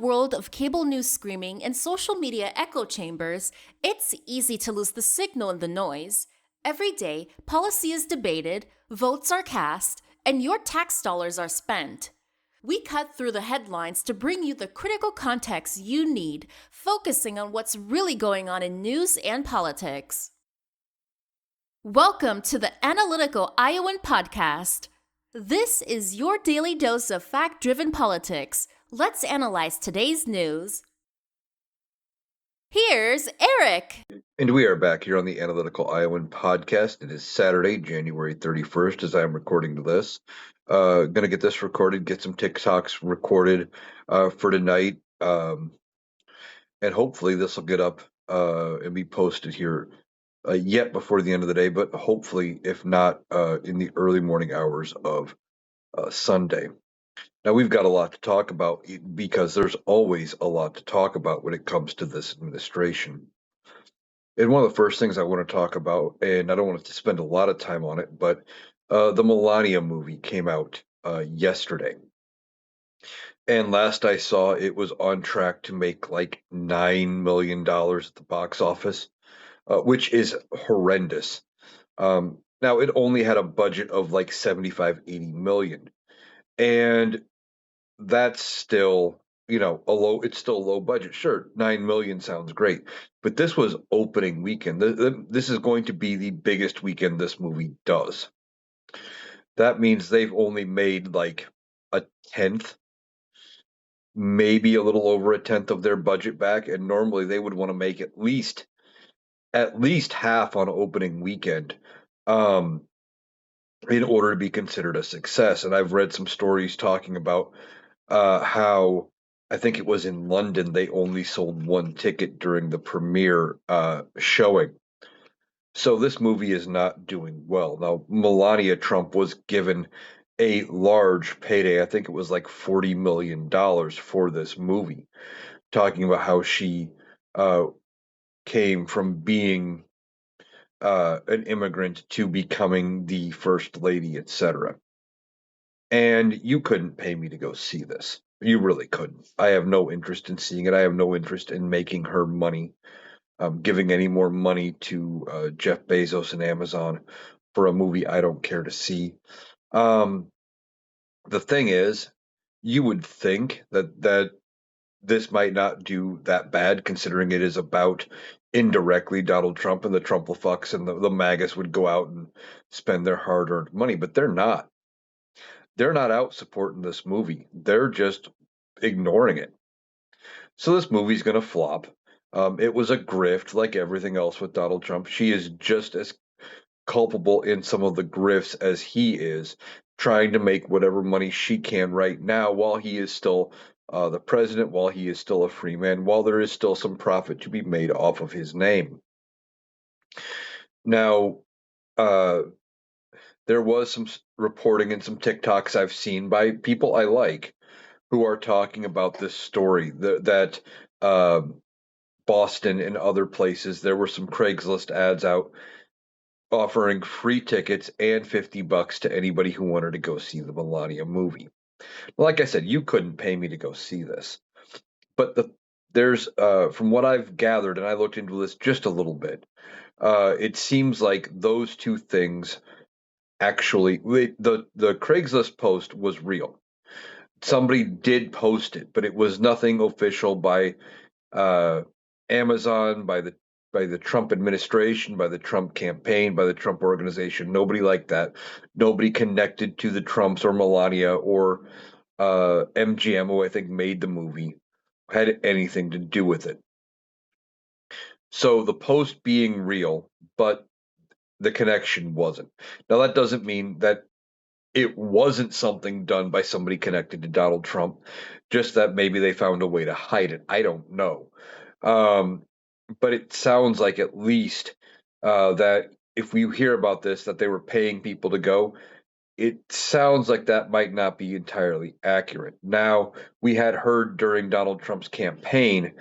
world of cable news screaming and social media echo chambers, it's easy to lose the signal in the noise. Every day, policy is debated, votes are cast, and your tax dollars are spent. We cut through the headlines to bring you the critical context you need, focusing on what's really going on in news and politics. Welcome to the Analytical Iowan Podcast. This is your daily dose of fact-driven politics. Let's analyze today's news. Here's Eric. And we are back here on the Analytical Iowan Podcast. It is Saturday, January 31st, as I'm recording this. Going to get this recorded, get some TikToks recorded for tonight. And hopefully this will get up and be posted here yet before the end of the day, but hopefully, if not, in the early morning hours of Sunday. Now, we've got a lot to talk about because there's always a lot to talk about when it comes to this administration. And one of the first things I want to talk about, and I don't want to spend a lot of time on it, but the Melania movie came out yesterday. And last I saw, it was on track to make like $9 million at the box office, which is horrendous. Now, it only had a budget of like 75, 80 million. And that's still, it's still a low budget. Sure, 9 million sounds great, but this was opening weekend. This is going to be the biggest weekend this movie does. That means they've only made like a tenth, maybe a little over a tenth of their budget back, and normally they would want to make at least half on opening weekend. In order to be considered a success. And I've read some stories talking about how I think it was in London they only sold one ticket during the premiere showing. So this movie is not doing well. Now, Melania Trump was given a large payday. I think it was like $40 million for this movie, talking about how she came from being an immigrant to becoming the first lady, etc. And you couldn't pay me to go see this. You really couldn't. I have no interest in seeing it. I have no interest in making her money, giving any more money to Jeff Bezos and Amazon for a movie I don't care to see. The thing is, you would think that this might not do that bad, considering it is about indirectly Donald Trump, and the Trump-fucks and the MAGAs would go out and spend their hard-earned money, but they're not. They're not out supporting this movie. They're just ignoring it. So this movie's going to flop. It was a grift, like everything else with Donald Trump. She is just as culpable in some of the grifts as he is, trying to make whatever money she can right now while he is still the president, while he is still a free man, while there is still some profit to be made off of his name. Now, there was some reporting and some TikToks I've seen by people I like who are talking about this story that Boston and other places, there were some Craigslist ads out offering free tickets and $50 to anybody who wanted to go see the Melania movie. Like I said, you couldn't pay me to go see this, but there's from what I've gathered, and I looked into this just a little bit, it seems like those two things actually, the Craigslist post was real. Somebody did post it, but it was nothing official by Amazon, by the Trump administration, by the Trump campaign, by the Trump organization. Nobody like that. Nobody connected to the Trumps or Melania or MGM, who I think made the movie, had anything to do with it. So the post being real, but the connection wasn't. Now, that doesn't mean that it wasn't something done by somebody connected to Donald Trump, just that maybe they found a way to hide it. I don't know. But it sounds like at least that if we hear about this, that they were paying people to go, it sounds like that might not be entirely accurate. Now, we had heard during Donald Trump's campaign,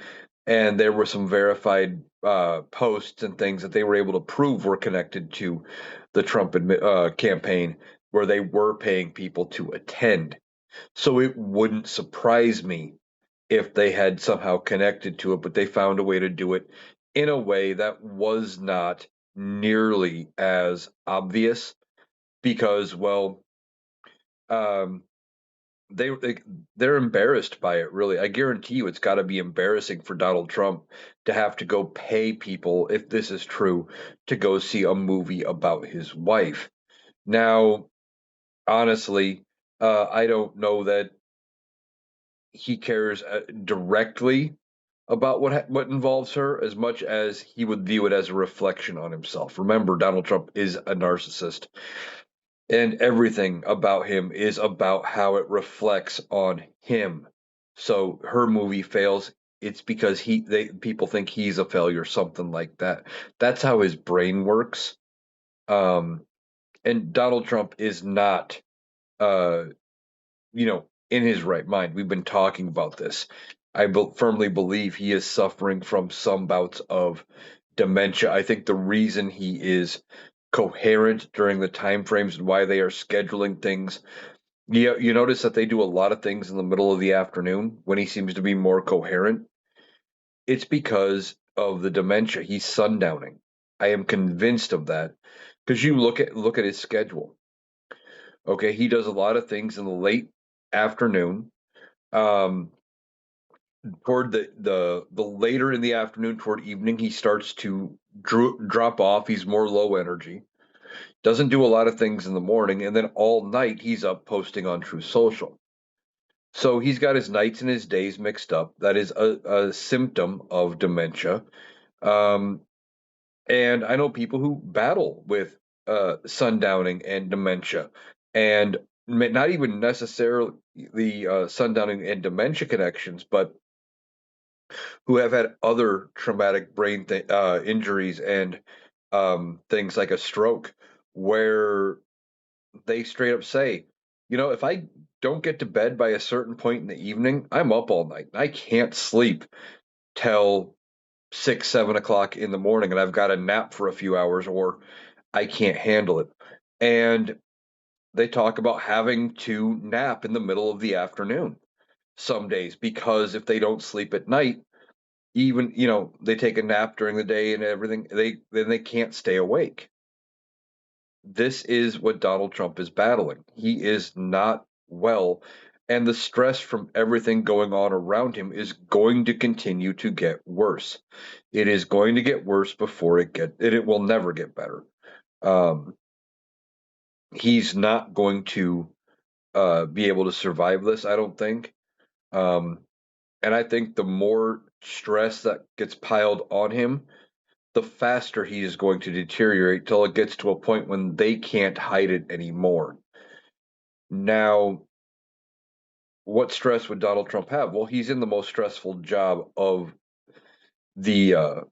and there were some verified posts and things that they were able to prove were connected to the Trump campaign, where they were paying people to attend. So it wouldn't surprise me if they had somehow connected to it, but they found a way to do it in a way that was not nearly as obvious because, well, um, they they're embarrassed by it. Really, I guarantee you, it's got to be embarrassing for Donald Trump to have to go pay people, if this is true, to go see a movie about his wife. Now, honestly, I don't know that he cares directly about what involves her as much as he would view it as a reflection on himself. Remember, Donald Trump is a narcissist, and everything about him is about how it reflects on him. So her movie fails, it's because people think he's a failure, something like that. That's how his brain works. Um, and Donald Trump is not, uh, in his right mind. We've been talking about this. Firmly believe he is suffering from some bouts of dementia. I think the reason he is coherent during the time frames and why they are scheduling things. You notice that they do a lot of things in the middle of the afternoon when he seems to be more coherent. It's because of the dementia. He's sundowning. I am convinced of that because you look at his schedule. Okay, he does a lot of things in the late afternoon. Um, Toward the later in the afternoon, toward evening, he starts to drop off. He's more low energy. Doesn't do a lot of things in the morning, and then all night he's up posting on True Social. So he's got his nights and his days mixed up. That is a symptom of dementia. Um, and I know people who battle with sundowning and dementia, and not even necessarily the sundowning and dementia connections, but who have had other traumatic brain injuries and things like a stroke, where they straight up say, if I don't get to bed by a certain point in the evening, I'm up all night. I can't sleep till 6, 7 o'clock in the morning, and I've got to nap for a few hours, or I can't handle it. And they talk about having to nap in the middle of the afternoon some days because if they don't sleep at night, even they take a nap during the day and everything, they can't stay awake. This is what Donald Trump is battling. He is not well, and the stress from everything going on around him is going to continue to get worse. It is going to get worse before it will never get better. um, he's not going to be able to survive this, I don't think. um, and I think the more stress that gets piled on him, the faster he is going to deteriorate till it gets to a point when they can't hide it anymore. Now, what stress would Donald Trump have? Well, he's in the most stressful job of the,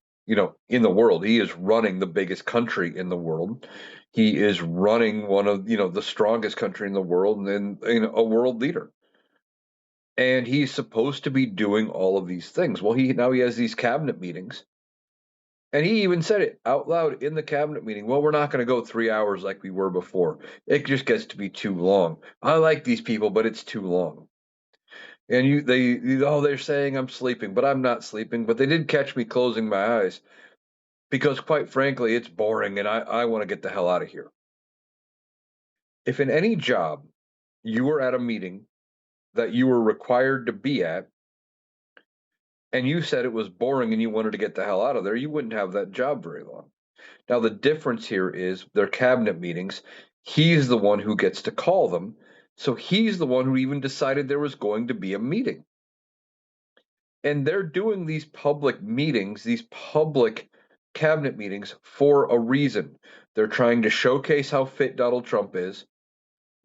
in the world. He is running the biggest country in the world. He is running one of, the strongest country in the world, and a world leader. And he's supposed to be doing all of these things. Well, he has these cabinet meetings. And he even said it out loud in the cabinet meeting. Well, we're not going to go 3 hours like we were before. It just gets to be too long. I like these people, but it's too long. And they're saying I'm sleeping, but I'm not sleeping. But they did catch me closing my eyes because, quite frankly, it's boring and I want to get the hell out of here. If in any job you were at a meeting that you were required to be at and you said it was boring and you wanted to get the hell out of there, you wouldn't have that job very long. Now, the difference here is their cabinet meetings. He's the one who gets to call them. So he's the one who even decided there was going to be a meeting. And they're doing these public meetings, these public cabinet meetings for a reason. They're trying to showcase how fit Donald Trump is.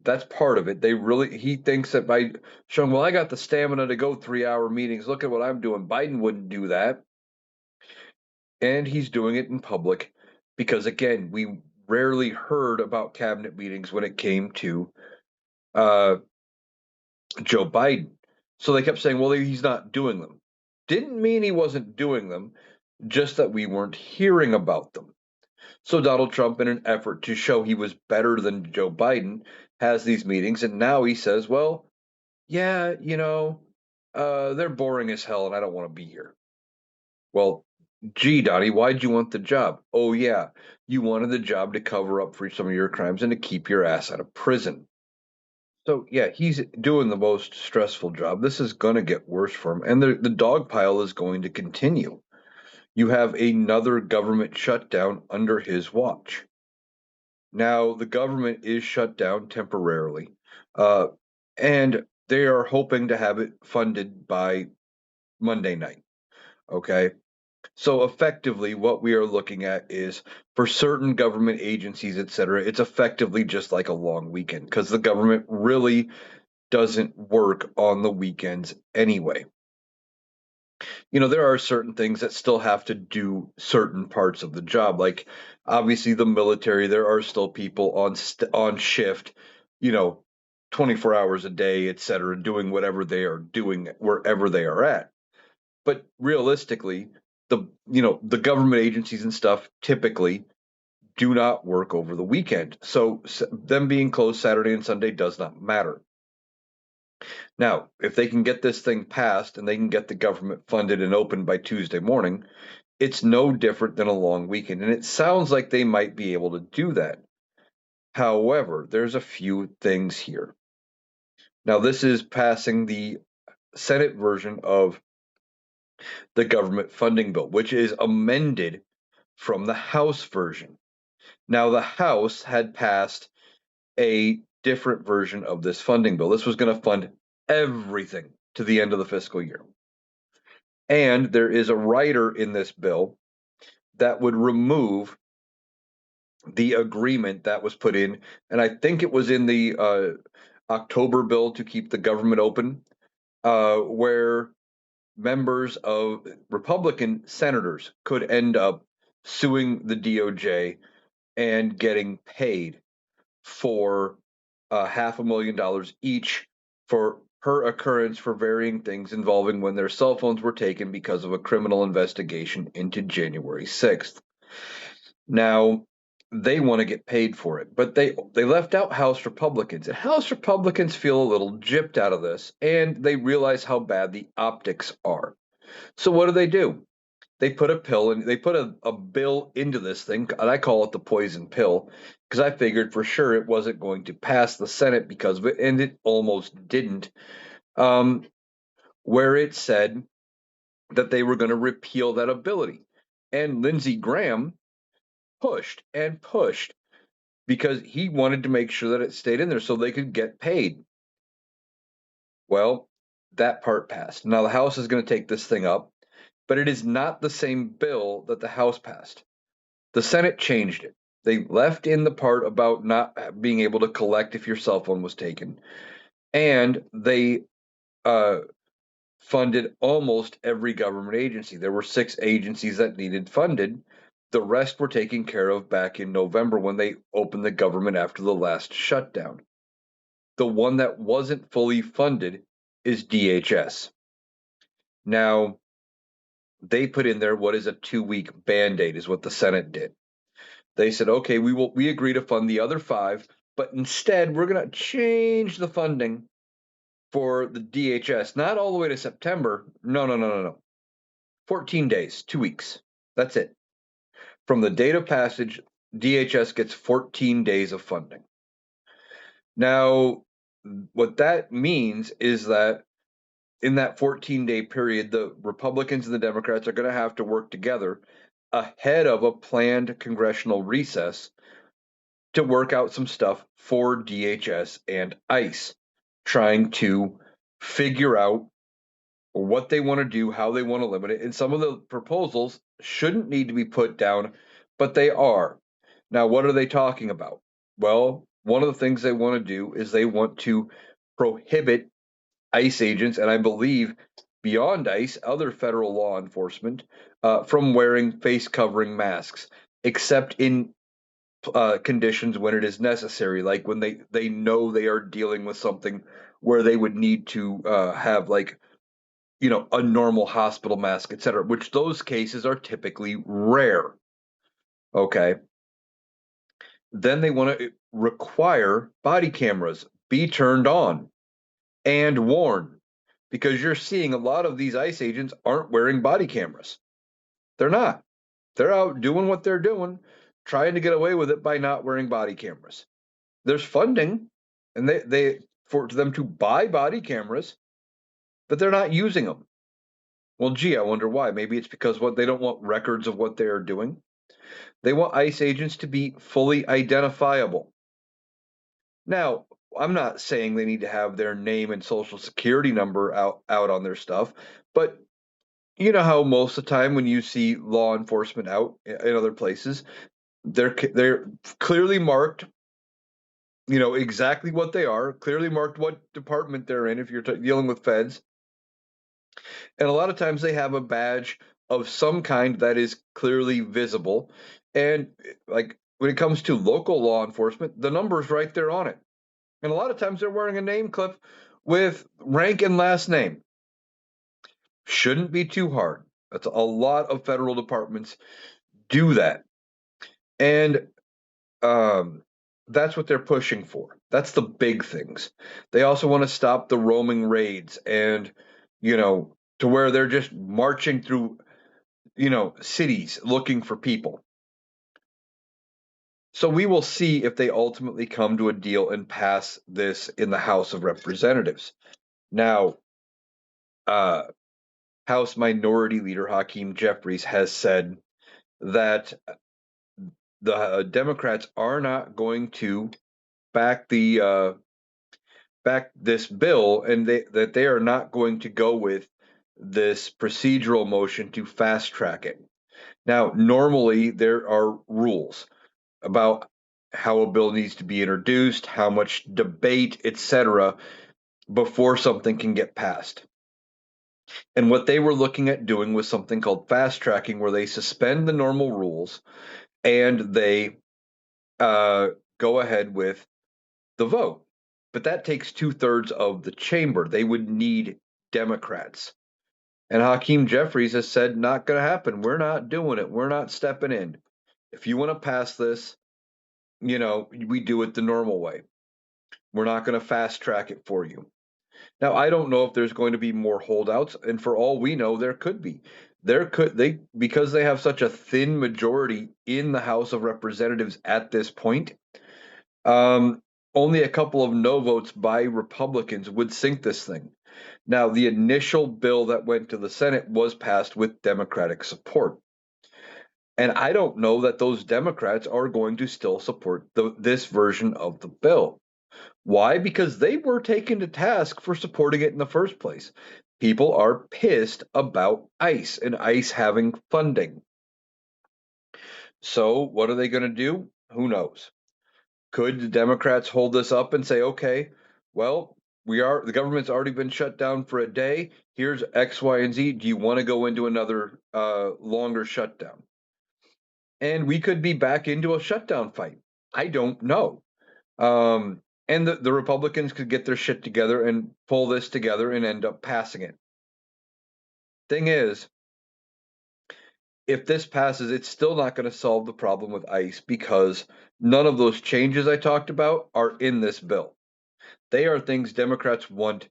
That's part of it. He thinks that by showing, well, I got the stamina to go 3 hour meetings. Look at what I'm doing. Biden wouldn't do that. And he's doing it in public because, again, we rarely heard about cabinet meetings when it came to uh, Joe Biden. So they kept saying, well, he's not doing them. Didn't mean he wasn't doing them, just that we weren't hearing about them. So Donald Trump, in an effort to show he was better than Joe Biden, has these meetings. And now he says, well, yeah, They're boring as hell and I don't want to be here. Well, gee, Donnie, why'd you want the job? Oh, yeah, you wanted the job to cover up for some of your crimes and to keep your ass out of prison. So, yeah, he's doing the most stressful job. This is going to get worse for him. And the dog pile is going to continue. You have another government shutdown under his watch. Now, the government is shut down temporarily, uh, and they are hoping to have it funded by Monday night. Okay. So effectively, what we are looking at is for certain government agencies, et cetera, it's effectively just like a long weekend because the government really doesn't work on the weekends anyway. There are certain things that still have to do certain parts of the job, like obviously the military. There are still people on shift, you know, 24 hours a day, et cetera, doing whatever they are doing wherever they are at. But realistically, the government agencies and stuff typically do not work over the weekend. So them being closed Saturday and Sunday does not matter. Now, if they can get this thing passed and they can get the government funded and open by Tuesday morning, it's no different than a long weekend. And it sounds like they might be able to do that. However, there's a few things here. Now, this is passing the Senate version of the government funding bill, which is amended from the House version. Now, the House had passed a different version of this funding bill. This was going to fund everything to the end of the fiscal year. And there is a rider in this bill that would remove the agreement that was put in, and I think it was in the October bill to keep the government open, where members of Republican senators could end up suing the DOJ and getting paid for $500,000 each for per occurrence for varying things involving when their cell phones were taken because of a criminal investigation into January 6th. Now, they want to get paid for it, but they left out House Republicans, and House Republicans feel a little gypped out of this, and they realize how bad the optics are. So what do? They put a pill and they put a bill into this thing, and I call it the poison pill because I figured for sure it wasn't going to pass the Senate because of it, and it almost didn't. Um, where it said that they were going to repeal that ability, and Lindsey Graham pushed and pushed because he wanted to make sure that it stayed in there so they could get paid. Well, that part passed. Now the House is going to take this thing up, but it is not the same bill that the House passed. The Senate changed it. They left in the part about not being able to collect if your cell phone was taken, and they uh, funded almost every government agency. There were 6 agencies that needed funded. The rest were taken care of back in November when they opened the government after the last shutdown. The one that wasn't fully funded is DHS. Now, they put in there what is a 2-week band-aid is what the Senate did. They said, okay, we agree to fund the other 5, but instead we're going to change the funding for the DHS, not all the way to September. No. 14 days, 2 weeks. That's it. From the date of passage, DHS gets 14 days of funding. Now, what that means is that in that 14-day period, the Republicans and the Democrats are going to have to work together ahead of a planned congressional recess to work out some stuff for DHS and ICE, trying to figure out what they want to do, how they want to limit it. And some of the proposals shouldn't need to be put down, but they are. Now, what are they talking about? Well, one of the things they want to do is they want to prohibit ICE agents, and I believe beyond ICE, other federal law enforcement, from wearing face covering masks, except in conditions when it is necessary, like when they know they are dealing with something where they would need to have like a normal hospital mask, etc., which those cases are typically rare. Okay. Then they want to require body cameras be turned on and worn because you're seeing a lot of these ICE agents aren't wearing body cameras. They're not. They're out doing what they're doing, trying to get away with it by not wearing body cameras. There's funding, and they for them to buy body cameras, but they're not using them. Well, gee, I wonder why. Maybe it's because they don't want records of what they are doing. They want ICE agents to be fully identifiable. Now, I'm not saying they need to have their name and social security number out on their stuff, but you know how most of the time when you see law enforcement out in other places, they're clearly marked, exactly what they are, clearly marked what department they're in if you're dealing with feds. And a lot of times they have a badge of some kind that is clearly visible. And like when it comes to local law enforcement, the number's right there on it. And a lot of times they're wearing a name clip with rank and last name. Shouldn't be too hard. That's a lot of federal departments do that. And that's what they're pushing for. That's the big things. They also want to stop the roaming raids and, to where they're just marching through, cities looking for people. So we will see if they ultimately come to a deal and pass this in the House of Representatives. Now, House Minority Leader Hakeem Jeffries has said that the Democrats are not going to back this bill, and that they are not going to go with this procedural motion to fast track it. Now, normally there are rules about how a bill needs to be introduced, how much debate, etc., before something can get passed. And what they were looking at doing was something called fast tracking, where they suspend the normal rules and they go ahead with the vote. But that takes 2/3 of the chamber. They would need Democrats. And Hakeem Jeffries has said, not going to happen. We're not doing it. We're not stepping in. If you want to pass this, we do it the normal way. We're not going to fast track it for you. Now, I don't know if there's going to be more holdouts, and for all we know, there could be. Because they have such a thin majority in the House of Representatives at this point. Only a couple of no votes by Republicans would sink this thing. Now, the initial bill that went to the Senate was passed with Democratic support. And I don't know that those Democrats are going to still support this version of the bill. Why? Because they were taken to task for supporting it in the first place. People are pissed about ICE and ICE having funding. So what are they going to do? Who knows? Could the Democrats hold this up and say, okay, well, the government's already been shut down for a day. Here's X, Y, and Z. Do you want to go into another longer shutdown? And we could be back into a shutdown fight. I don't know. And the Republicans could get their shit together and pull this together and end up passing it. Thing is, if this passes, it's still not going to solve the problem with ICE because none of those changes I talked about are in this bill. They are things Democrats want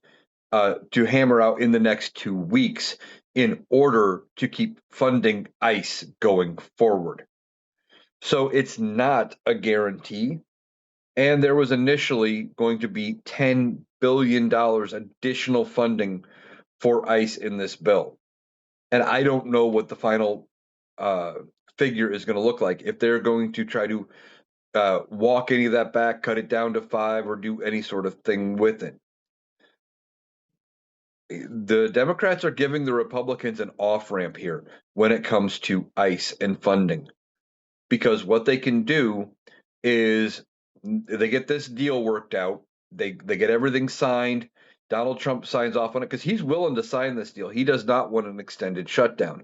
to hammer out in the next 2 weeks in order to keep funding ICE going forward. So it's not a guarantee. And there was initially going to be $10 billion additional funding for ICE in this bill. And I don't know what the final figure is going to look like. If they're going to try to walk any of that back, cut it down to 5, or do any sort of thing with it. The Democrats are giving the Republicans an off-ramp here when it comes to ICE and funding. Because what they can do is they get this deal worked out. They get everything signed. Donald Trump signs off on it because he's willing to sign this deal. He does not want an extended shutdown.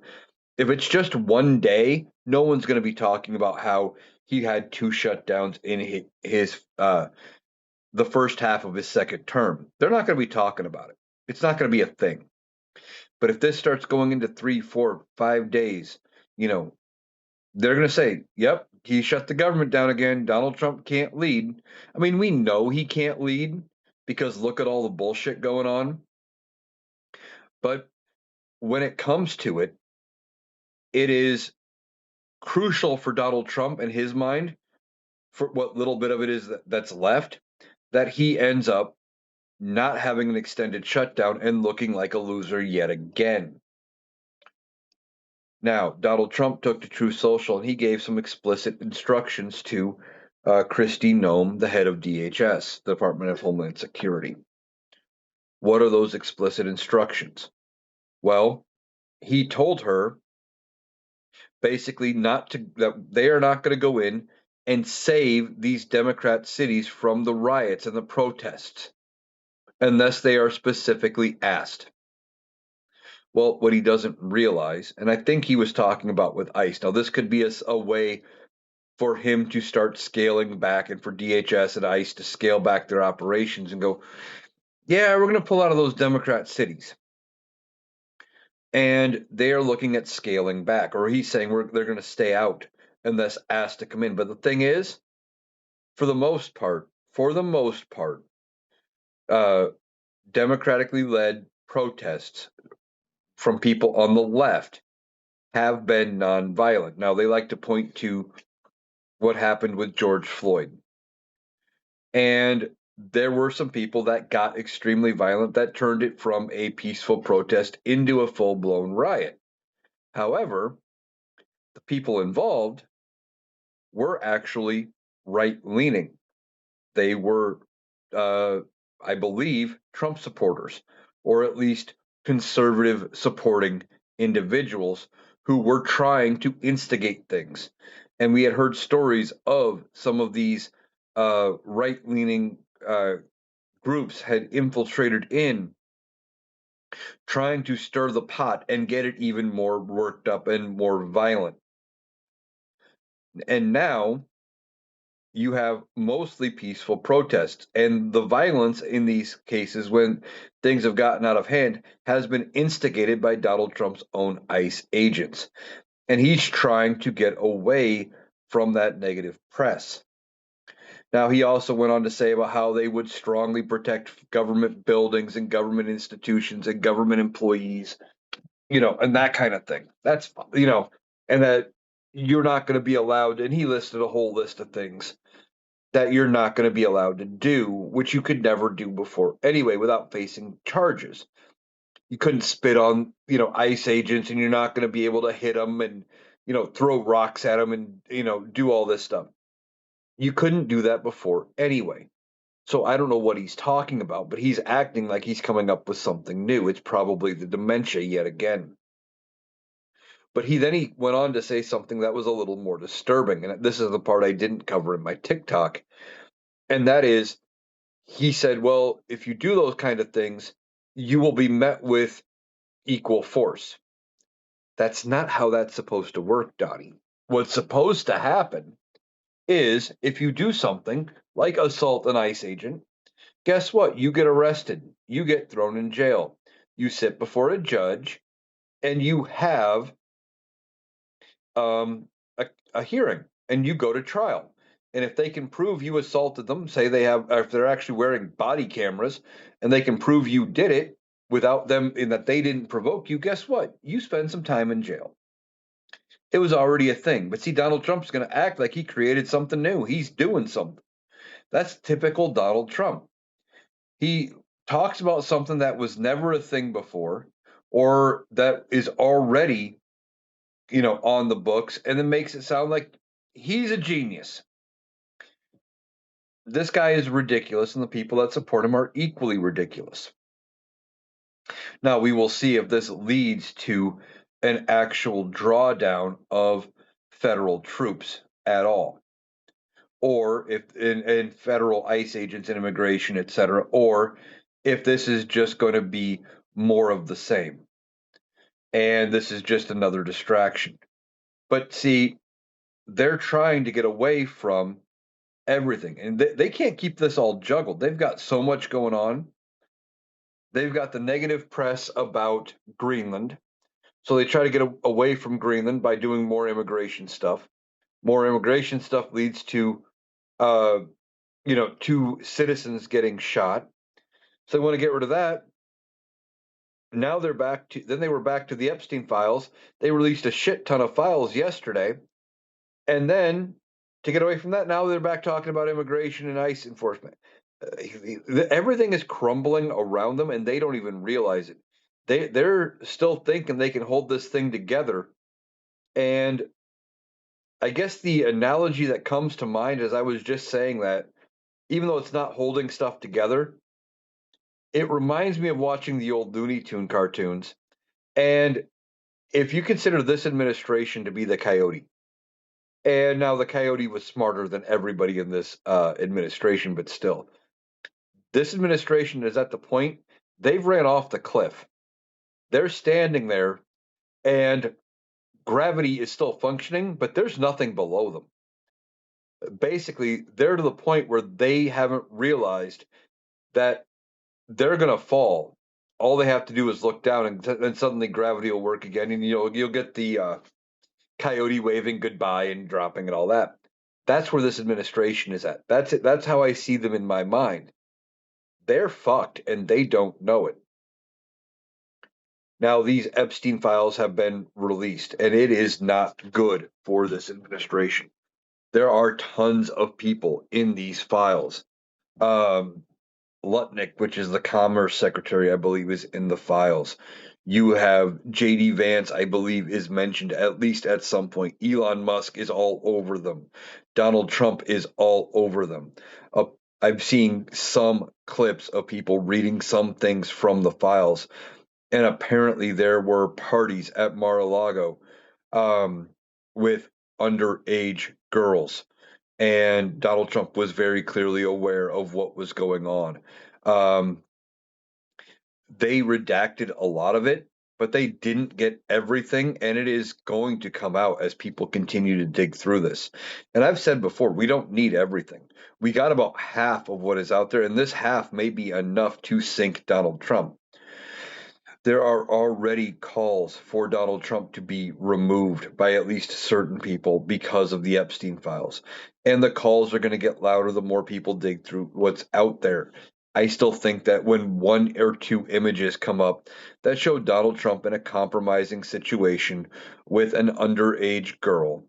If it's just one day, no one's going to be talking about how he had 2 shutdowns in his the first half of his second term. They're not going to be talking about it. It's not going to be a thing. But if this starts going into 3, 4, 5 days, they're going to say, yep, he shut the government down again. Donald Trump can't lead. I mean, we know he can't lead because look at all the bullshit going on. But when it comes to it, it is crucial for Donald Trump in his mind, for what little bit of it is that's left, that he ends up not having an extended shutdown and looking like a loser yet again. Now, Donald Trump took to Truth Social and he gave some explicit instructions to Kristi Noem, the head of DHS, the Department of Homeland Security. What are those explicit instructions? Well, he told her basically that they are not going to go in and save these Democrat cities from the riots and the protests unless they are specifically asked. Well, what he doesn't realize, and I think he was talking about with ICE. Now, this could be a way for him to start scaling back and for DHS and ICE to scale back their operations and go, yeah, we're going to pull out of those Democrat cities. And they are looking at scaling back, or he's saying they're going to stay out unless asked to come in. But the thing is, for the most part, democratically led protests from people on the left have been nonviolent. Now, they like to point to what happened with George Floyd. And there were some people that got extremely violent that turned it from a peaceful protest into a full blown riot. However, the people involved were actually right leaning. They were, I believe, Trump supporters, or at least conservative supporting individuals who were trying to instigate things. And we had heard stories of some of these right leaning groups had infiltrated in, trying to stir the pot and get it even more worked up and more violent. And now you have mostly peaceful protests, and the violence in these cases, when things have gotten out of hand, has been instigated by Donald Trump's own ICE agents. And he's trying to get away from that negative press. Now, he also went on to say about how they would strongly protect government buildings and government institutions and government employees, and that kind of thing. That's, and that you're not going to be allowed. And he listed a whole list of things that you're not going to be allowed to do, which you could never do before anyway without facing charges. You couldn't spit on, ICE agents, and you're not going to be able to hit them and, throw rocks at them and, do all this stuff. You couldn't do that before anyway. So I don't know what he's talking about, but he's acting like he's coming up with something new. It's probably the dementia yet again. But he went on to say something that was a little more disturbing, and this is the part I didn't cover in my TikTok, and that is, he said, well, if you do those kind of things, you will be met with equal force. That's not how that's supposed to work, Donnie. What's supposed to happen is if you do something like assault an ICE agent, guess what? You get arrested. You get thrown in jail. You sit before a judge and you have a hearing and you go to trial. And if they can prove you assaulted them, say if they're actually wearing body cameras and they can prove you did it without them, in that they didn't provoke you, guess what? You spend some time in jail. It was already a thing. But see, Donald Trump's going to act like he created something new. He's doing something. That's typical Donald Trump. He talks about something that was never a thing before, or that is already, on the books, and then makes it sound like he's a genius. This guy is ridiculous, and the people that support him are equally ridiculous. Now, we will see if this leads to an actual drawdown of federal troops at all, or if in federal ICE agents and immigration, et cetera, or if this is just going to be more of the same. And this is just another distraction. But see, they're trying to get away from everything, and they can't keep this all juggled. They've got so much going on. They've got the negative press about Greenland, so they try to get away from Greenland by doing more immigration stuff. More immigration stuff leads to, two citizens getting shot. So they want to get rid of that. Now then they were back to the Epstein files. They released a shit ton of files yesterday. And then to get away from that, now they're back talking about immigration and ICE enforcement. Everything is crumbling around them, and they don't even realize it. They're still thinking they can hold this thing together. And I guess the analogy that comes to mind as I was just saying that, even though it's not holding stuff together, it reminds me of watching the old Looney Tune cartoons. And if you consider this administration to be the coyote, and now the coyote was smarter than everybody in this administration, but still, this administration is at the point they've ran off the cliff. They're standing there, and gravity is still functioning, but there's nothing below them. Basically, they're to the point where they haven't realized that they're going to fall. All they have to do is look down, and then suddenly gravity will work again, and you'll get the coyote waving goodbye and dropping and all that. That's where this administration is at. That's it. That's how I see them in my mind. They're fucked, and they don't know it. Now, these Epstein files have been released, and it is not good for this administration. There are tons of people in these files. Um, Lutnick, which is the Commerce Secretary, I believe, is in the files. You have J.D. Vance, I believe, is mentioned at least at some point. Elon Musk is all over them. Donald Trump is all over them. Uh, I've seen some clips of people reading some things from the files, and apparently there were parties at Mar-a-Lago um, with underage girls, and Donald Trump was very clearly aware of what was going on. Um, they redacted a lot of it, but they didn't get everything, and it is going to come out as people continue to dig through this. And I've said before, we don't need everything. We got about half of what is out there, and this half may be enough to sink Donald Trump. There are already calls for Donald Trump to be removed by at least certain people because of the Epstein files. And the calls are going to get louder the more people dig through what's out there. I still think that when one or two images come up that show Donald Trump in a compromising situation with an underage girl,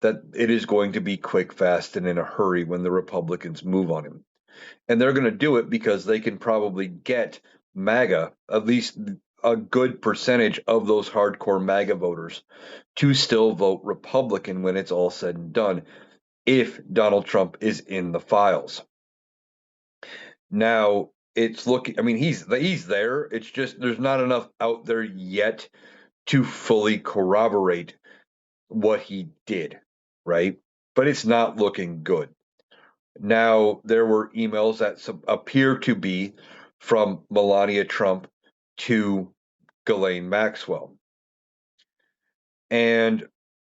that it is going to be quick, fast, and in a hurry when the Republicans move on him. And they're going to do it because they can probably get MAGA, at least a good percentage of those hardcore MAGA voters, to still vote Republican when it's all said and done, if Donald Trump is in the files. Now, it's looking, I mean, he's there. It's just there's not enough out there yet to fully corroborate what he did, right? But it's not looking good. Now, there were emails that appear to be from Melania Trump to Ghislaine Maxwell. And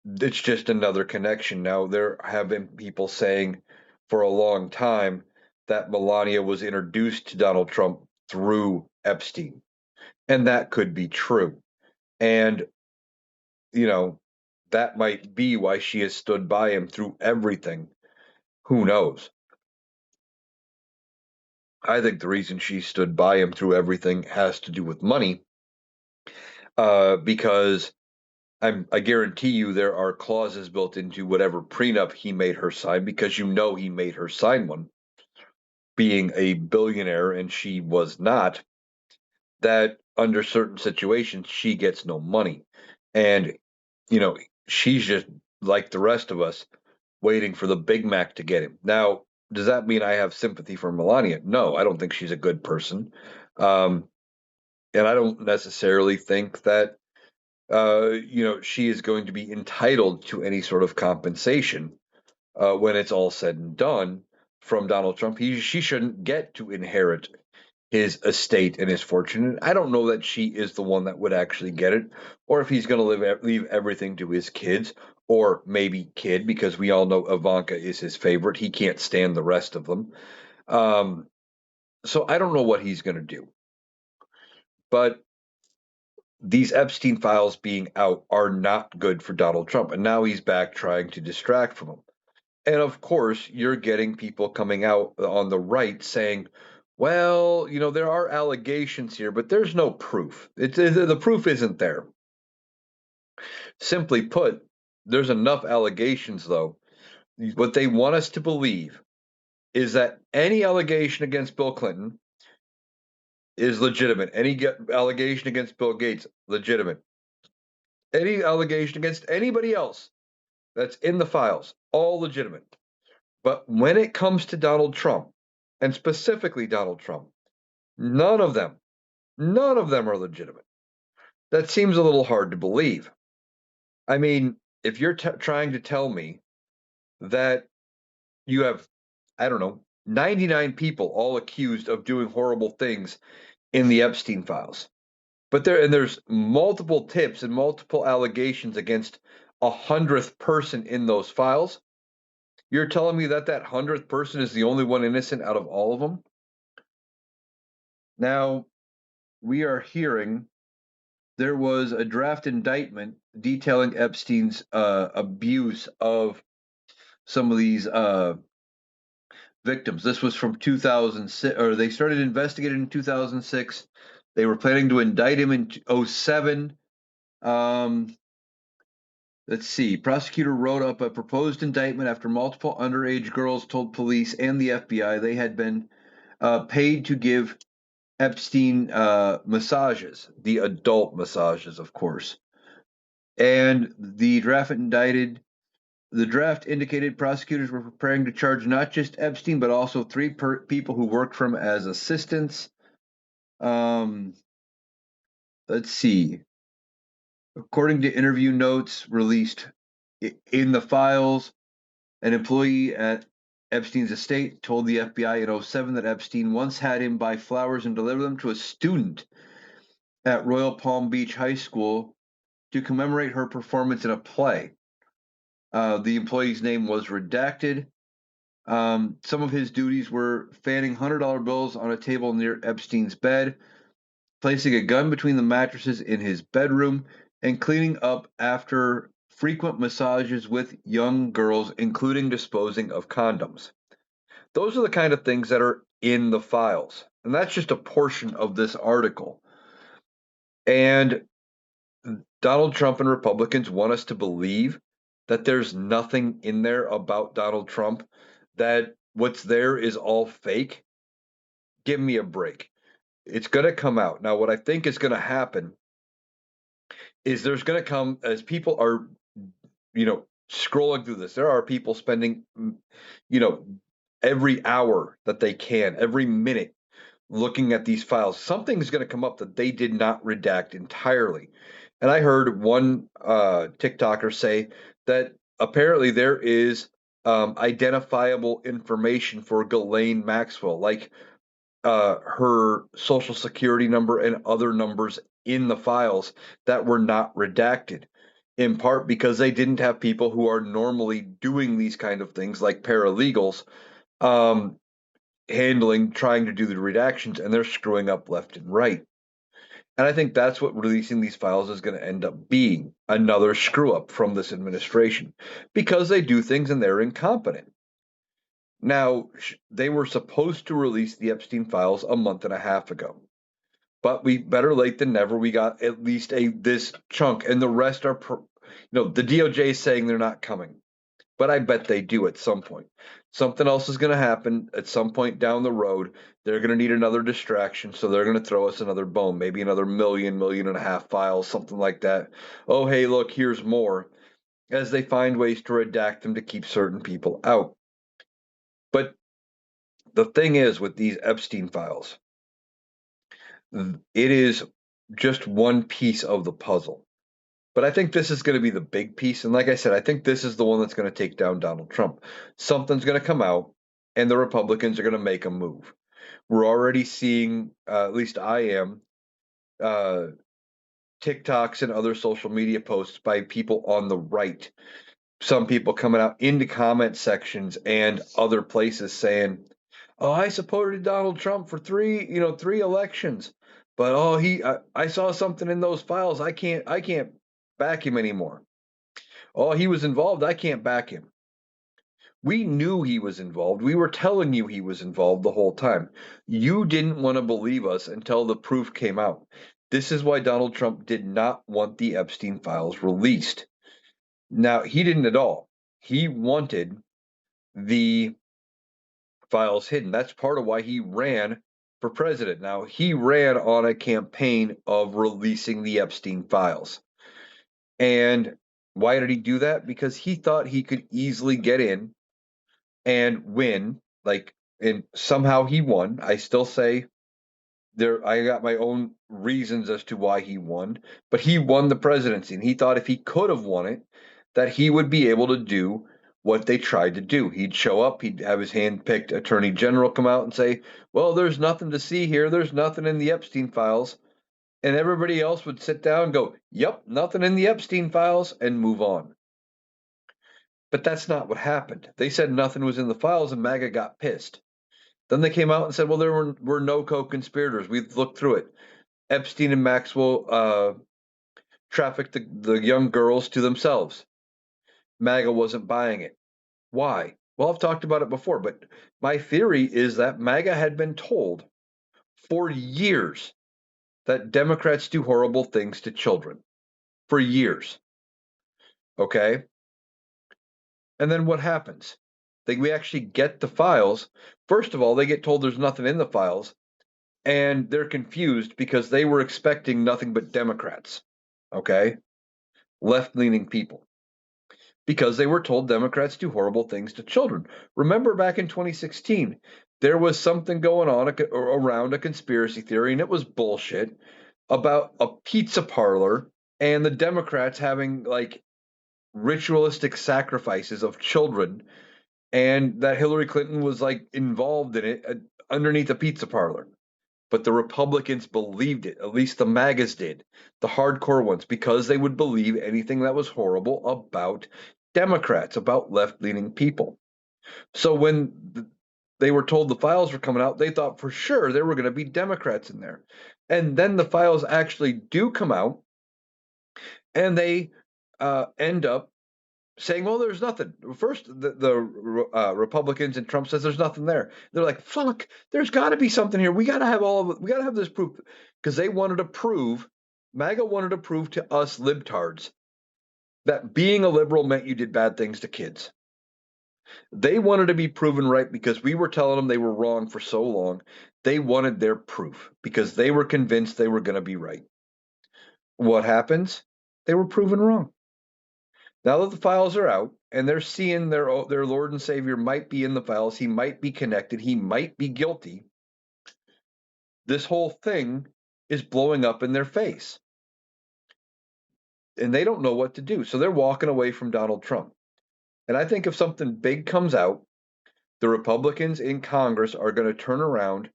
it's just another connection. Now, there have been people saying for a long time that Melania was introduced to Donald Trump through Epstein. And that could be true. And, you know, that might be why she has stood by him through everything. Who knows? I think the reason she stood by him through everything has to do with money, because I guarantee you there are clauses built into whatever prenup he made her sign, because you know he made her sign one, being a billionaire and she was not, that under certain situations she gets no money. And, you know, she's just like the rest of us waiting for the Big Mac to get him. Now, does that mean I have sympathy for Melania? No, I don't think she's a good person. Um, and I don't necessarily think that she is going to be entitled to any sort of compensation when it's all said and done from Donald Trump. She shouldn't get to inherit his estate and his fortune. And I don't know that she is the one that would actually get it, or if he's going to leave everything to his kids, or maybe kid, because we all know Ivanka is his favorite. He can't stand the rest of them. Um, so I don't know what he's going to do. But these Epstein files being out are not good for Donald Trump. And now he's back trying to distract from them. And of course, you're getting people coming out on the right saying, Well, there are allegations here, but there's no proof. The proof isn't there. Simply put, there's enough allegations, though. What they want us to believe is that any allegation against Bill Clinton is legitimate. Any allegation against Bill Gates, legitimate. Any allegation against anybody else that's in the files, all legitimate. But when it comes to Donald Trump, and specifically Donald Trump, none of them, none of them are legitimate. That seems a little hard to believe. I mean, if you're trying to tell me that you have, I don't know, 99 people all accused of doing horrible things in the Epstein files, but there's multiple tips and multiple allegations against 100th person in those files. You're telling me that 100th person is the only one innocent out of all of them? Now, we are hearing there was a draft indictment detailing Epstein's abuse of some of these victims. This was from 2006, or they started investigating in 2006. They were planning to indict him in 2007. Let's see. Prosecutor wrote up a proposed indictment after multiple underage girls told police and the FBI they had been paid to give Epstein massages, the adult massages, of course. And the draft indicated prosecutors were preparing to charge not just Epstein, but also three people who worked for him as assistants. Let's see. According to interview notes released in the files, an employee at Epstein's estate told the FBI in 2007 that Epstein once had him buy flowers and deliver them to a student at Royal Palm Beach High School to commemorate her performance in a play. The employee's name was redacted. Some of his duties were fanning $100 bills on a table near Epstein's bed, placing a gun between the mattresses in his bedroom, and cleaning up after frequent massages with young girls, including disposing of condoms. Those are the kind of things that are in the files. And that's just a portion of this article. And Donald Trump and Republicans want us to believe that there's nothing in there about Donald Trump, that what's there is all fake. Give me a break. It's going to come out. Now, what I think is going to happen is there's going to come, as people are, scrolling through this, there are people spending, every hour that they can, every minute looking at these files. Something's going to come up that they did not redact entirely. And I heard one TikToker say that apparently there is identifiable information for Ghislaine Maxwell, like her social security number and other numbers in the files that were not redacted, in part because they didn't have people who are normally doing these kind of things, like paralegals, um, trying to do the redactions, and they're screwing up left and right. And I think that's what releasing these files is going to end up being, another screw up from this administration, because they do things and they're incompetent. Now, they were supposed to release the Epstein files a month and a half ago, but we better late than never. We got at least this chunk, and the rest are, the DOJ is saying they're not coming, but I bet they do at some point. Something else is going to happen at some point down the road. They're going to need another distraction, so they're going to throw us another bone, maybe another million and a half files, something like that. Oh, hey, look, here's more, as they find ways to redact them to keep certain people out. But the thing is, with these Epstein files, it is just one piece of the puzzle. But I think this is going to be the big piece. And like I said, I think this is the one that's going to take down Donald Trump. Something's going to come out, and the Republicans are going to make a move. We're already seeing, at least I am, TikToks and other social media posts by people on the right. Some people coming out into comment sections and other places saying, "Oh, I supported Donald Trump for three elections, but I saw something in those files. I can't back him anymore. Oh, he was involved. I can't back him." We knew he was involved. We were telling you he was involved the whole time. You didn't want to believe us until the proof came out. This is why Donald Trump did not want the Epstein files released. Now, he didn't at all. He wanted the files hidden. That's part of why he ran for president. Now, he ran on a campaign of releasing the Epstein files. And why did he do that? Because he thought he could easily get in and win. And somehow he won. I still say I got my own reasons as to why he won, but he won the presidency, and he thought if he could have won it, that he would be able to do what they tried to do. He'd show up, he'd have his hand-picked attorney general come out and say, well, there's nothing to see here, there's nothing in the Epstein files, and everybody else would sit down and go, yep, nothing in the Epstein files, and move on. But that's not what happened. They said nothing was in the files, and MAGA got pissed. Then they came out and said, well, there were no co-conspirators. We've looked through it. Epstein and Maxwell trafficked the young girls to themselves. MAGA wasn't buying it. Why? Well, I've talked about it before, but my theory is that MAGA had been told for years that Democrats do horrible things to children. For years. Okay? And then what happens? We actually get the files. First of all, they get told there's nothing in the files, and they're confused because they were expecting nothing but Democrats. Okay? Left-leaning people. Because they were told Democrats do horrible things to children. Remember back in 2016, there was something going on around a conspiracy theory, and it was bullshit, about a pizza parlor and the Democrats having like ritualistic sacrifices of children, and that Hillary Clinton was like involved in it underneath a pizza parlor. But the Republicans believed it, at least the MAGAs did, the hardcore ones, because they would believe anything that was horrible about Democrats, about left-leaning people. So when they were told the files were coming out, they thought for sure there were going to be Democrats in there. And then the files actually do come out, and they end up saying, well, there's nothing. First, the Republicans and Trump says there's nothing there. They're like, fuck, there's got to be something here. We got to have all of it. We got to have this proof, because they wanted to prove, MAGA wanted to prove to us libtards that being a liberal meant you did bad things to kids. They wanted to be proven right because we were telling them they were wrong for so long. They wanted their proof because they were convinced they were going to be right. What happens? They were proven wrong. Now that the files are out and they're seeing their Lord and Savior might be in the files, he might be connected, he might be guilty, this whole thing is blowing up in their face. And they don't know what to do. So they're walking away from Donald Trump. And I think if something big comes out, the Republicans in Congress are going to turn around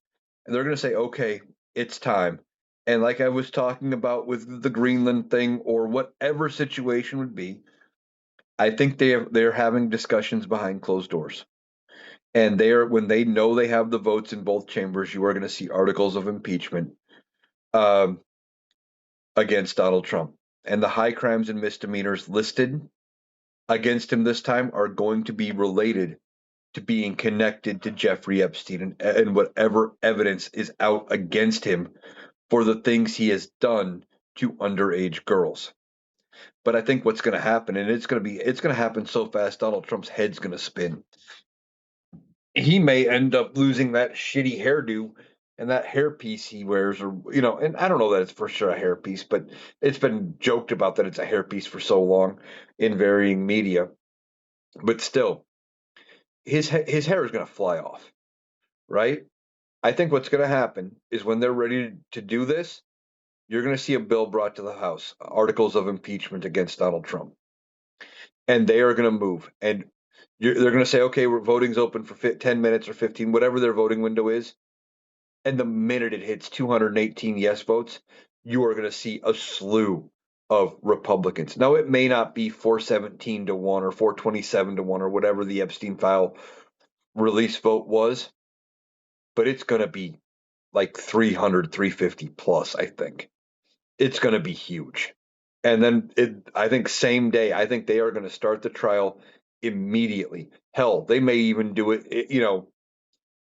and they're going to say, okay, it's time. And like I was talking about with the Greenland thing or whatever situation would be, I think they're having discussions behind closed doors. And when they know they have the votes in both chambers, you are going to see articles of impeachment against Donald Trump. And the high crimes and misdemeanors listed against him this time are going to be related to being connected to Jeffrey Epstein and whatever evidence is out against him for the things he has done to underage girls. But I think what's going to happen, and it's going to happen so fast, Donald Trump's head's going to spin. He may end up losing that shitty hairdo and that hairpiece he wears, or and I don't know that it's for sure a hairpiece, but it's been joked about that it's a hairpiece for so long in varying media. But still, his hair is going to fly off, right? I think what's going to happen is when they're ready to do this, you're going to see a bill brought to the House, articles of impeachment against Donald Trump. And they are going to move. And they're going to say, okay, voting's open for 10 minutes or 15, whatever their voting window is. And the minute it hits 218 yes votes, you are going to see a slew of Republicans. Now, it may not be 417 to 1 or 427 to 1 or whatever the Epstein file release vote was, but it's going to be like 300, 350 plus, I think. It's going to be huge. And then I think same day, I think they are going to start the trial immediately. Hell, they may even do it.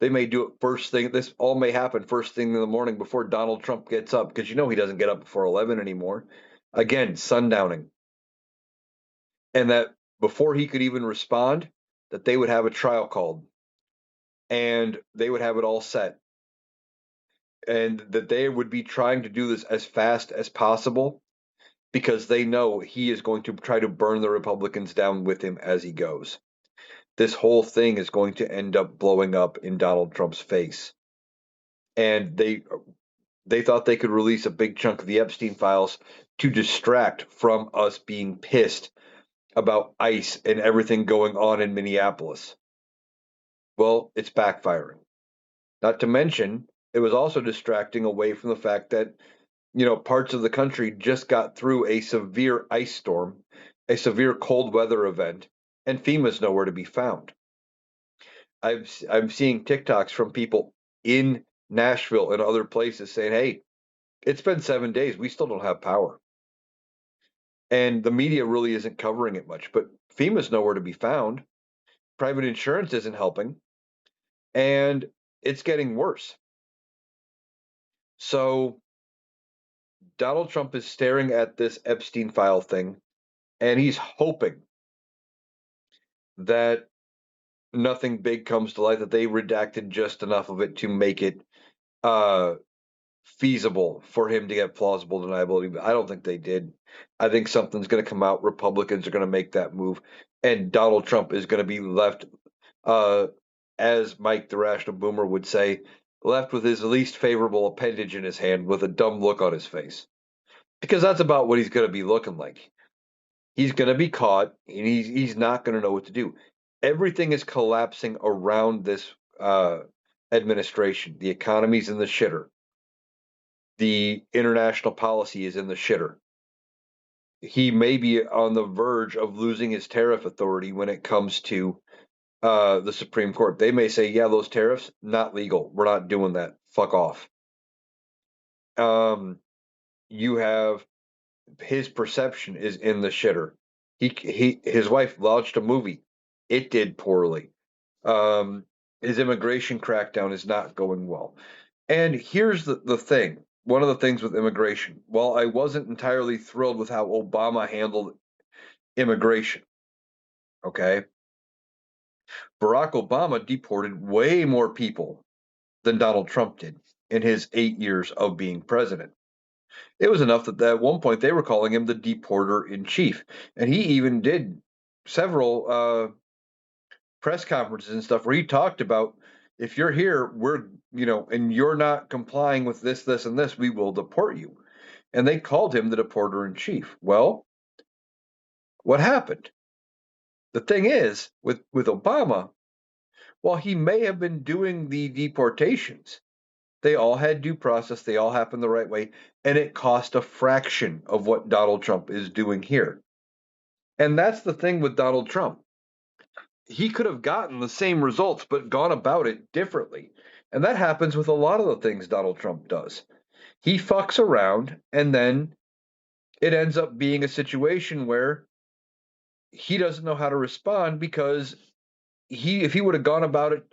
They may do it first thing. This all may happen first thing in the morning before Donald Trump gets up, because he doesn't get up before 11 anymore. Again, sundowning. And that before he could even respond, that they would have a trial called and they would have it all set, and that they would be trying to do this as fast as possible because they know he is going to try to burn the Republicans down with him as he goes. This whole thing is going to end up blowing up in Donald Trump's face. And they thought they could release a big chunk of the Epstein files to distract from us being pissed about ICE and everything going on in Minneapolis. Well, it's backfiring. Not to mention, it was also distracting away from the fact that, parts of the country just got through a severe ice storm, a severe cold weather event, and FEMA's nowhere to be found. I'm seeing TikToks from people in Nashville and other places saying, "Hey, it's been 7 days. We still don't have power." And the media really isn't covering it much, but FEMA's nowhere to be found. Private insurance isn't helping, and it's getting worse. So Donald Trump is staring at this Epstein file thing, and he's hoping that nothing big comes to light, that they redacted just enough of it to make it uh, feasible for him to get plausible deniability. But I don't think they did. I think something's going to come out. Republicans are going to make that move, and Donald Trump is going to be left, uh, as Mike the Rational Boomer would say, left with his least favorable appendage in his hand with a dumb look on his face. Because that's about what he's going to be looking like. He's going to be caught, and he's not going to know what to do. Everything is collapsing around this administration. The economy's in the shitter. The international policy is in the shitter. He may be on the verge of losing his tariff authority when it comes to the Supreme Court. They may say, "Yeah, those tariffs not legal. We're not doing that. Fuck off." You have his perception is in the shitter. His wife launched a movie. It did poorly. Um, his immigration crackdown is not going well. And here's the thing. One of the things with immigration, while I wasn't entirely thrilled with how Obama handled immigration, okay, Barack Obama deported way more people than Donald Trump did in his 8 years of being president. It was enough that at one point they were calling him the deporter in chief. And he even did several press conferences and stuff where he talked about, if you're here, and you're not complying with this, this, and this, we will deport you. And they called him the deporter in chief. Well, what happened? The thing is, with Obama, while he may have been doing the deportations, they all had due process, they all happened the right way, and it cost a fraction of what Donald Trump is doing here. And that's the thing with Donald Trump. He could have gotten the same results, but gone about it differently. And that happens with a lot of the things Donald Trump does. He fucks around, and then it ends up being a situation where he doesn't know how to respond, because if he would have gone about it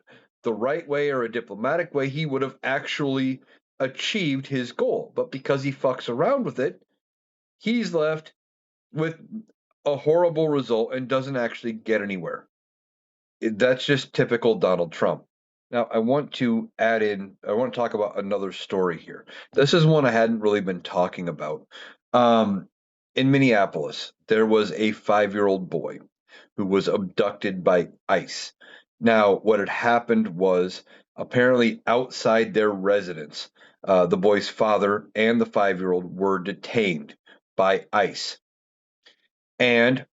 the right way or a diplomatic way, he would have actually achieved his goal. But because he fucks around with it, he's left with a horrible result and doesn't actually get anywhere. That's just typical Donald Trump. Now, I want to talk about another story here. This is one I hadn't really been talking about. Um, in Minneapolis, there was a 5-year-old boy who was abducted by ICE. Now, what had happened was, apparently outside their residence, the boy's father and the 5-year-old were detained by ICE. And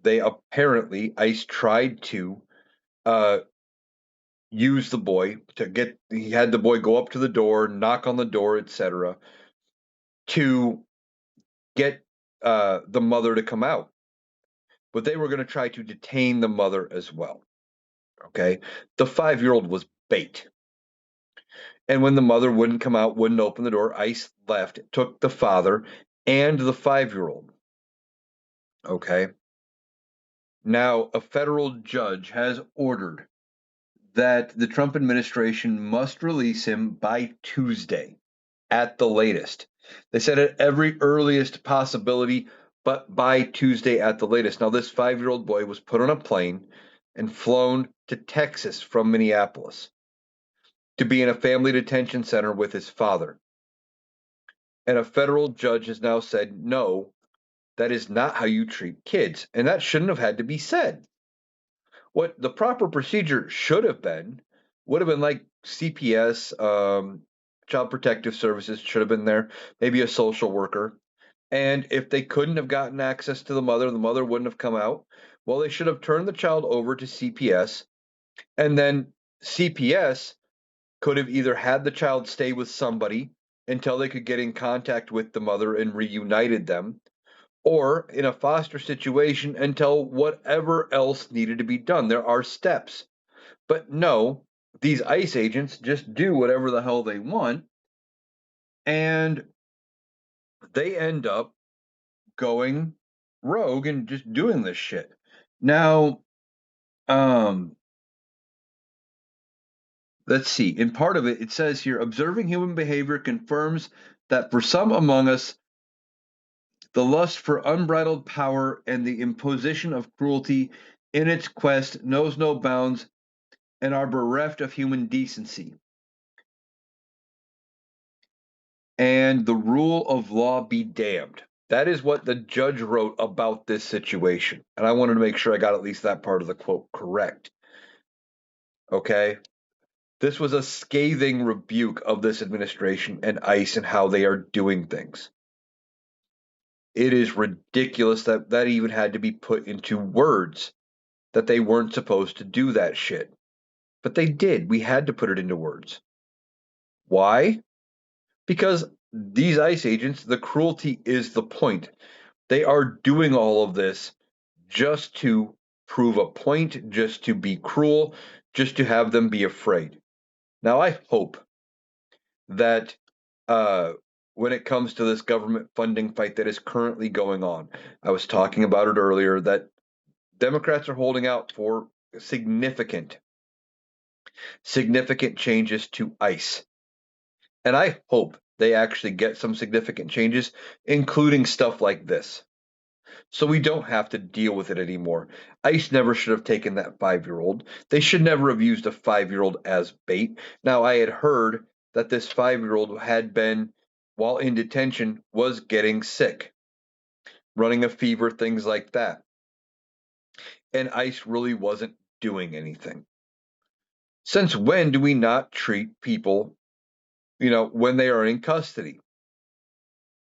ICE tried to use the boy he had the boy go up to the door, knock on the door, etc., to get the mother to come out. But they were going to try to detain the mother as well. Okay. The 5-year-old was bait. And when the mother wouldn't come out, wouldn't open the door, ICE left, took the father and the 5-year-old. Okay. Now, a federal judge has ordered that the Trump administration must release him by Tuesday at the latest. They said at every earliest possibility, but by Tuesday at the latest. Now, this 5-year-old boy was put on a plane and flown to Texas from Minneapolis to be in a family detention center with his father. And a federal judge has now said, no, that is not how you treat kids. And that shouldn't have had to be said. What the proper procedure should have been would have been like CPS, Child Protective Services should have been there, maybe a social worker. And if they couldn't have gotten access to the mother wouldn't have come out. Well, they should have turned the child over to CPS, and then CPS could have either had the child stay with somebody until they could get in contact with the mother and reunited them, or in a foster situation until whatever else needed to be done. There are steps. But no, these ICE agents just do whatever the hell they want, and they end up going rogue and just doing this shit. Now, let's see. In part of it, it says here, observing human behavior confirms that for some among us, the lust for unbridled power and the imposition of cruelty in its quest knows no bounds and are bereft of human decency. And the rule of law be damned. That is what the judge wrote about this situation. And I wanted to make sure I got at least that part of the quote correct. Okay? This was a scathing rebuke of this administration and ICE and how they are doing things. It is ridiculous that that even had to be put into words, that they weren't supposed to do that shit. But they did. We had to put it into words. Why? Because these ICE agents, the cruelty is the point. They are doing all of this just to prove a point, just to be cruel, just to have them be afraid. Now, I hope that when it comes to this government funding fight that is currently going on, I was talking about it earlier, that Democrats are holding out for significant changes to ICE. And I hope they actually get some significant changes, including stuff like this. So we don't have to deal with it anymore. ICE never should have taken that 5-year-old. They should never have used a 5-year-old as bait. Now, I had heard that this 5-year-old had been, while in detention, was getting sick, running a fever, things like that. And ICE really wasn't doing anything. Since when do we not treat people, when they are in custody?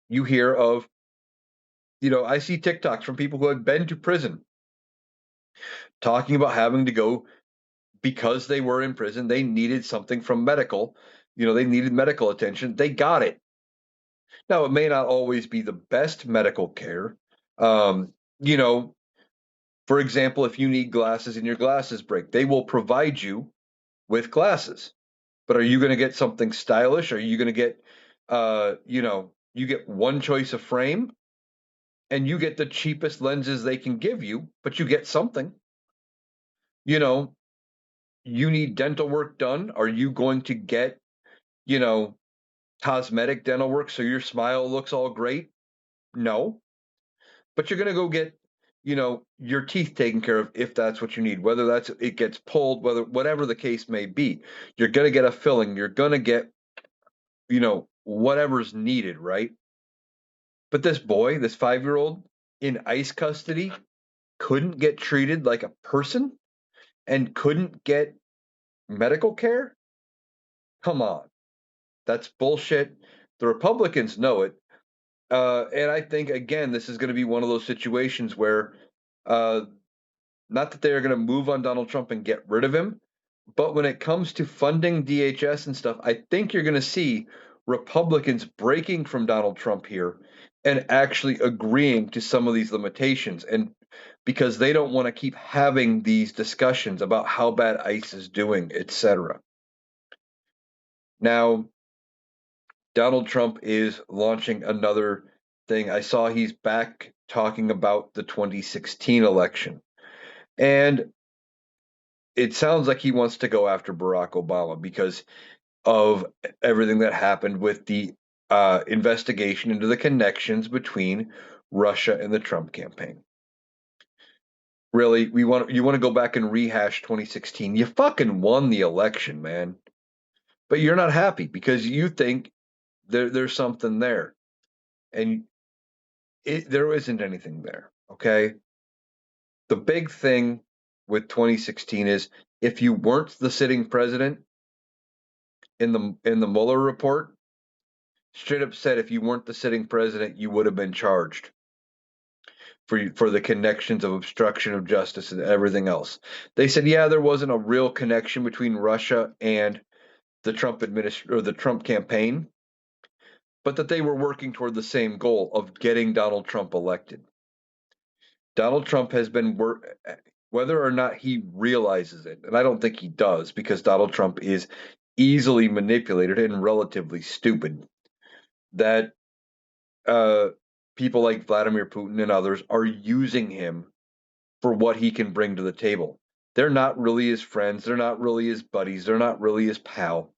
You hear of, I see TikToks from people who had been to prison talking about having to go because they were in prison. They needed something from medical, they needed medical attention. They got it. Now, it may not always be the best medical care. Um, you know, for example, if you need glasses and your glasses break, they will provide you with glasses. But are you going to get something stylish? Are you going to get, you get one choice of frame and you get the cheapest lenses they can give you, but you get something. You know, you need dental work done. Are you going to get, you know, cosmetic dental work so your smile looks all great? No. But you're going to go get, your teeth taken care of if that's what you need, whether that's it gets pulled, whatever the case may be. You're going to get a filling, you're going to get, whatever's needed, right? But this boy, this 5-year-old in ICE custody, couldn't get treated like a person and couldn't get medical care? Come on. That's bullshit. The Republicans know it. And I think, again, this is going to be one of those situations where, uh, not that they're going to move on Donald Trump and get rid of him, but when it comes to funding DHS and stuff, I think you're going to see Republicans breaking from Donald Trump here and actually agreeing to some of these limitations. And because they don't want to keep having these discussions about how bad ICE is doing, etc. Now, Donald Trump is launching another thing. I saw he's back talking about the 2016 election. And it sounds like he wants to go after Barack Obama because of everything that happened with the investigation into the connections between Russia and the Trump campaign. Really, you want to go back and rehash 2016? You fucking won the election, man, but you're not happy because you think there's something there, and there isn't anything there. Okay, the big thing with 2016 is if you weren't the sitting president in the Mueller report, straight up said if you weren't the sitting president, you would have been charged for the connections of obstruction of justice and everything else. They said, yeah, there wasn't a real connection between Russia and the Trump campaign, but that they were working toward the same goal of getting Donald Trump elected. Donald Trump has been whether or not he realizes it, and I don't think he does because Donald Trump is easily manipulated and relatively stupid, that people like Vladimir Putin and others are using him for what he can bring to the table. They're not really his friends. They're not really his buddies. They're not really his pal.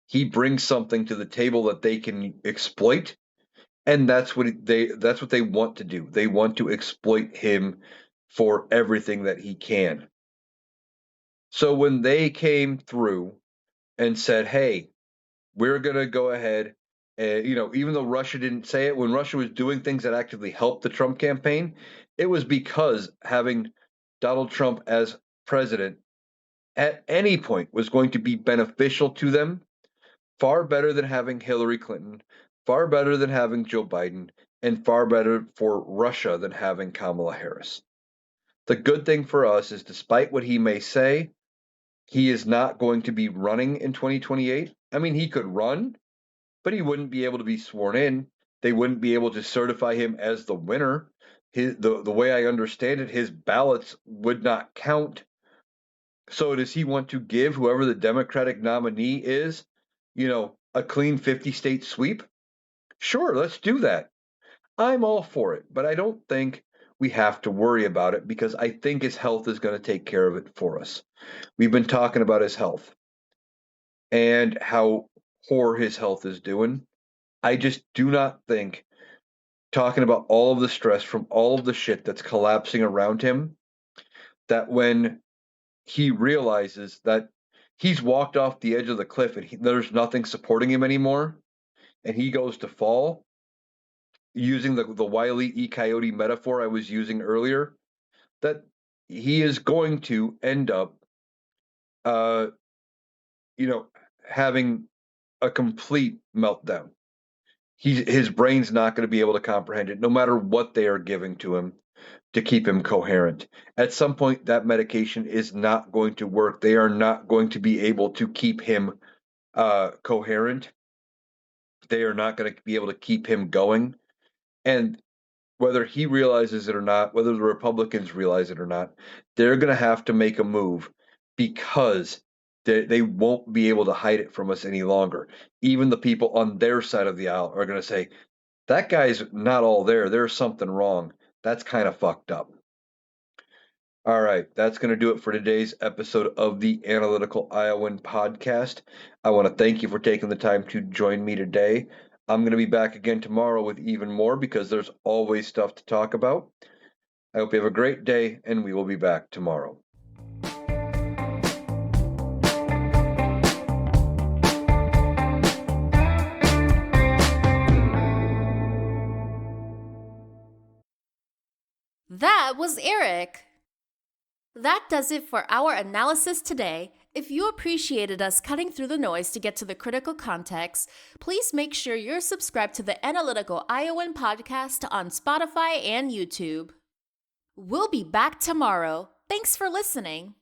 He brings something to the table that they can exploit, and that's what they want to do. They want to exploit him for everything that he can. So when they came through and said, "Hey, we're going to go ahead," even though Russia didn't say it, when Russia was doing things that actively helped the Trump campaign, it was because having Donald Trump as president at any point was going to be beneficial to them, far better than having Hillary Clinton, far better than having Joe Biden, and far better for Russia than having Kamala Harris. The good thing for us is, despite what he may say, he is not going to be running in 2028. I mean, he could run, but he wouldn't be able to be sworn in. They wouldn't be able to certify him as the winner. The way I understand it, his ballots would not count. So does he want to give whoever the Democratic nominee is, a clean 50-state sweep? Sure, let's do that. I'm all for it, but I don't think we have to worry about it because I think his health is going to take care of it for us. We've been talking about his health and how poor his health is doing. I just do not think talking about all of the stress from all of the shit that's collapsing around him, that when he realizes that he's walked off the edge of the cliff and there's nothing supporting him anymore, and he goes to fall, using the Wile E. Coyote metaphor I was using earlier, that he is going to end up, having a complete meltdown. His brain's not going to be able to comprehend it, no matter what they are giving to him to keep him coherent. At some point, that medication is not going to work. They are not going to be able to keep him coherent. They are not going to be able to keep him going. And whether he realizes it or not, whether the Republicans realize it or not, they're going to have to make a move because they won't be able to hide it from us any longer. Even the people on their side of the aisle are going to say, that guy's not all there. There's something wrong. That's kind of fucked up. All right, that's going to do it for today's episode of the Analytical Iowan podcast. I want to thank you for taking the time to join me today. I'm going to be back again tomorrow with even more because there's always stuff to talk about. I hope you have a great day, and we will be back tomorrow. That was Eric. That does it for our analysis today. If you appreciated us cutting through the noise to get to the critical context, please make sure you're subscribed to the Analytical Iowan podcast on Spotify and YouTube. We'll be back tomorrow. Thanks for listening.